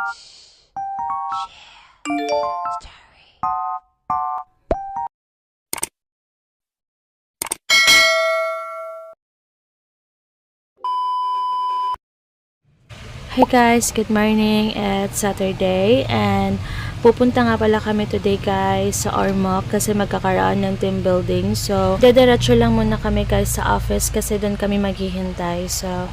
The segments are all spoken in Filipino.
Hey guys, good morning. It's Saturday and pupunta nga pala kami today guys sa Ormoc kasi magkakaroon ng team building. So, dediretso lang muna kami guys sa office kasi doon kami maghihintay. So,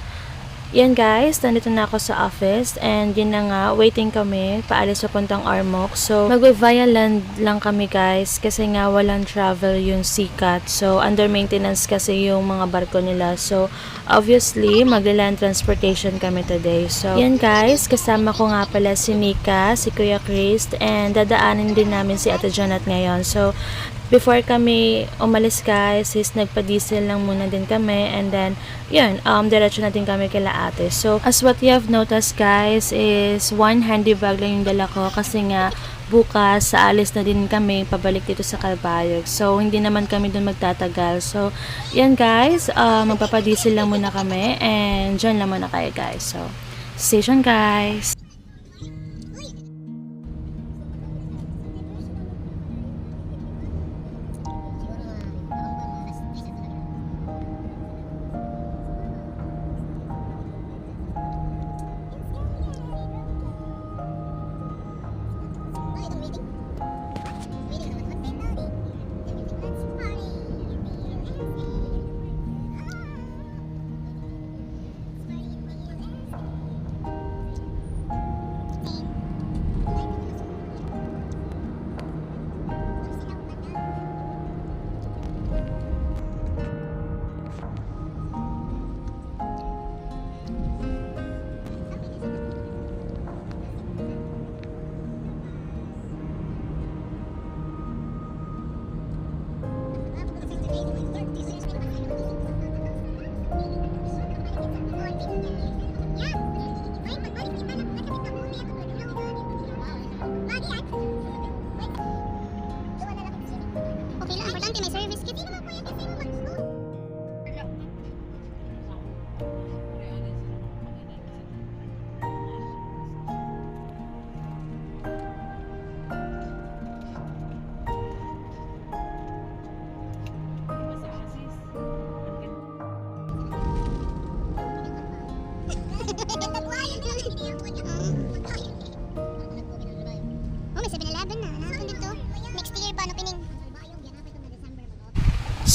yan guys, nandito na ako sa office and yun na nga, waiting kami paalis papuntang Ormoc. So, mag-via land lang kami guys kasi nga walang travel yung Sikat. So, under maintenance kasi yung mga barko nila. So, obviously, mag-land transportation kami today. So, yan guys, kasama ko nga pala si Mika, si Kuya Chris, and dadaanin din namin si Ate Janet ngayon. So, before kami umalis guys, is nagpa-diesel lang muna din kami and then, yun, diretso na din kami kila ate. So, as what you have noticed guys, is one handy bag lang yung dala ko kasi nga, bukas, alis na din kami pabalik dito sa Calbayog. So, hindi naman kami dun magtatagal. So, yan guys, magpapadiesel lang muna kami and dyan lang muna kayo guys. So, station guys!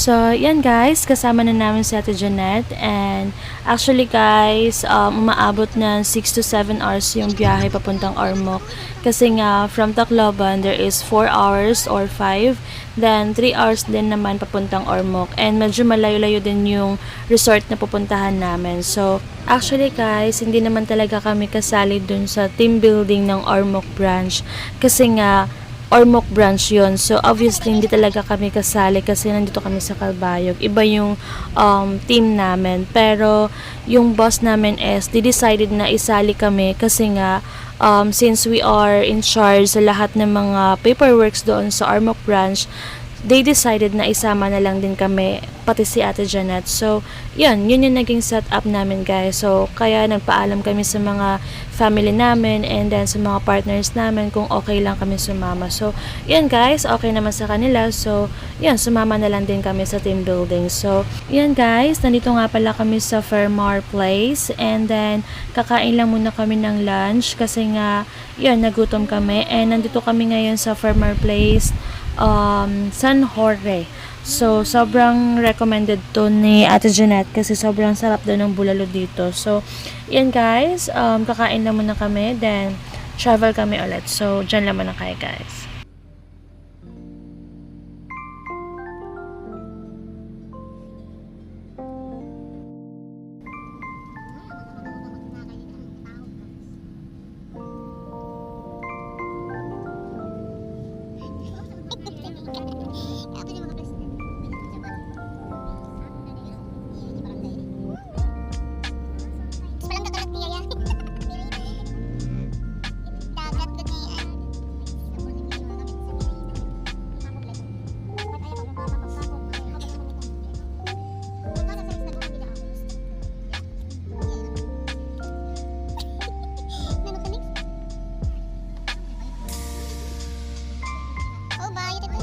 So, yan guys, kasama na namin si Ate Janet and actually guys, umaabot na 6 to 7 hours yung biyahe papuntang Ormoc kasi nga from Tacloban there is 4 hours or 5, then 3 hours din naman papuntang Ormoc and medyo malayo-layo din yung resort na pupuntahan namin. So, actually guys, hindi naman talaga kami kasali dun sa team building ng Ormoc branch kasi nga Ormoc branch yon. So, obviously, hindi talaga kami kasali kasi nandito kami sa Calbayog. Iba yung team namin. Pero, yung boss namin is, decided na isali kami kasi nga, since we are in charge sa lahat ng mga paperworks doon sa Ormoc branch, they decided na isama na lang din kami, pati si Ate Janet. So, yun yung naging setup namin guys. So, kaya nagpaalam kami sa mga family namin and then sa mga partners namin kung okay lang kami sumama. So, yun guys, okay naman sa kanila. So, yun, sumama na lang din kami sa team building. So, yun guys, nandito nga pala kami sa Fairmar Place and then, kakain lang muna kami ng lunch kasi nga, yun, nagutom kami and nandito kami ngayon sa Fairmar Place, San Jorge. So, sobrang recommended to ni Ate Janet kasi sobrang sarap daw ng bulalo dito. So, yan guys, kakain lang muna kami, then travel kami ulit. So, dyan lang muna kayo guys. Oh, bayot ito.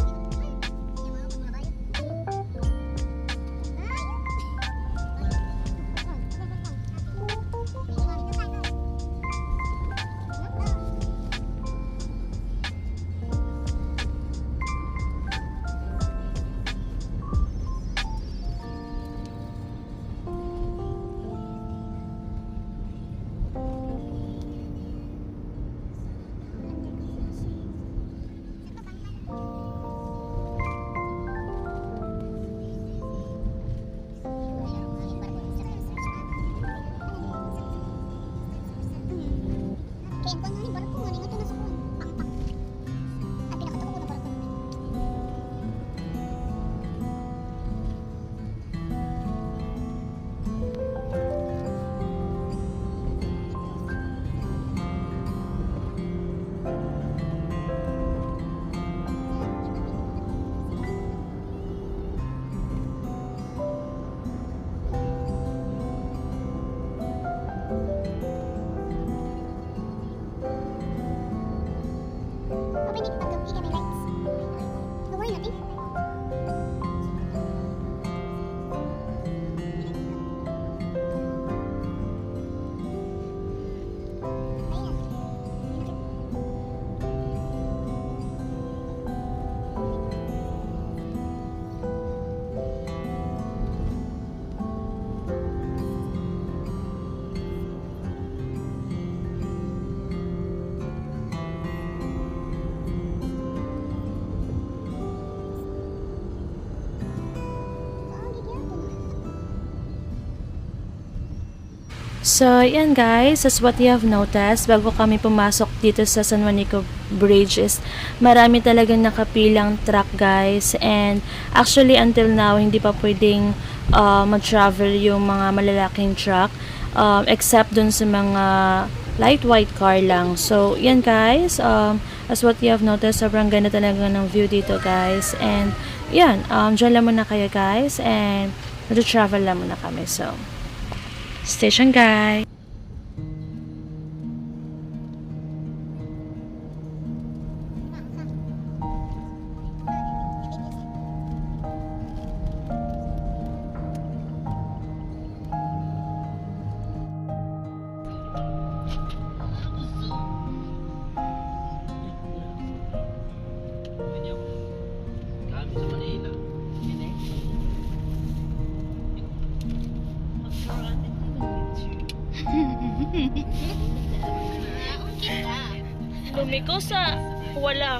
So, yan guys, as what you have noticed, bago kami pumasok dito sa San Juanico Bridge is marami talagang nakapilang truck guys. And actually until now, hindi pa pwedeng mag-travel yung mga malalaking truck except dun sa mga light white car lang. So, yan guys, as what you have noticed, sobrang ganda talaga ng view dito guys. And yan, dyan lang muna kayo guys and mag-travel lang muna kami. So, station guys. Lumiko sa wala.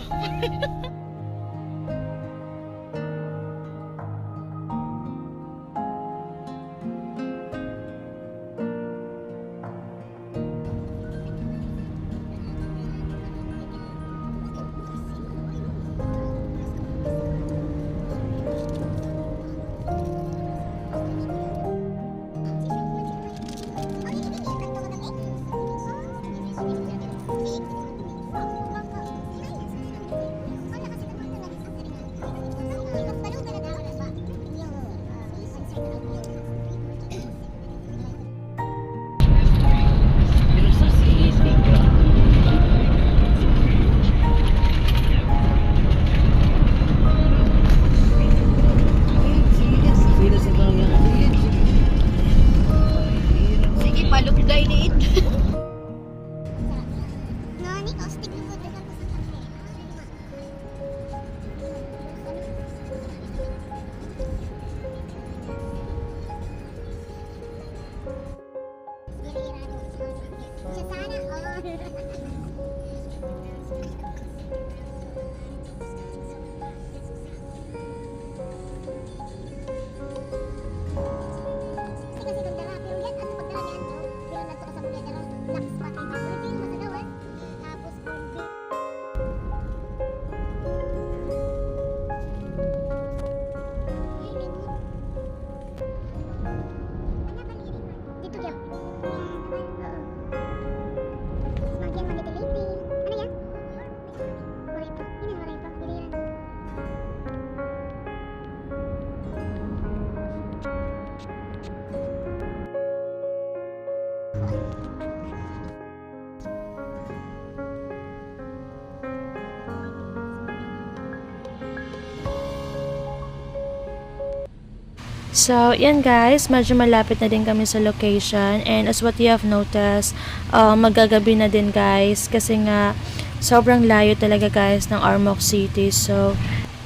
So, yan guys, medyo malapit na din kami sa location, and as what you have noticed, magagabi na din guys kasi nga sobrang layo talaga guys ng Ormoc City. So,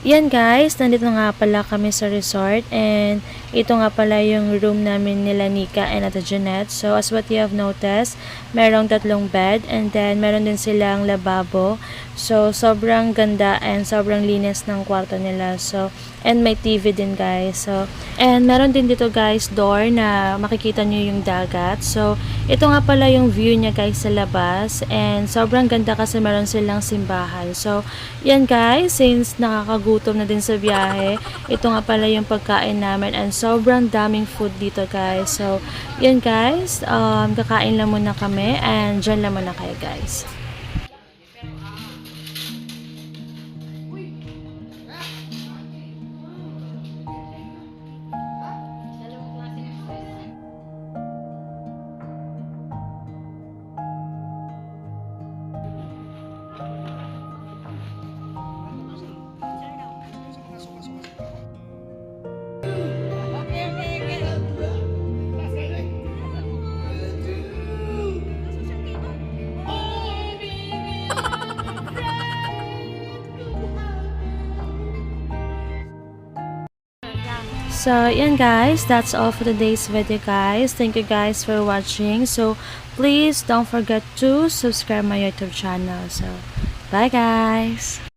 yan guys, nandito nga pala kami sa resort, and ito nga pala yung room namin nila Nika and Ate Jeanette. So as what you have noticed, merong 3 bed, and then meron din silang lababo. So sobrang ganda and sobrang linis ng kwarto nila. So and may TV din guys. So and meron din dito guys door na makikita nyo yung dagat. So ito nga pala yung view niya guys sa labas, and sobrang ganda kasi meron silang simbahan. So yan guys, since nakakagutom na din sa biyahe, ito nga pala yung pagkain namin, and sobrang daming food dito guys. So yan guys, kakain lang muna kami, and dyan lang muna kayo guys. So, yan guys, that's all for today's video guys. Thank you guys for watching. So, please don't forget to subscribe my YouTube channel. So, bye guys!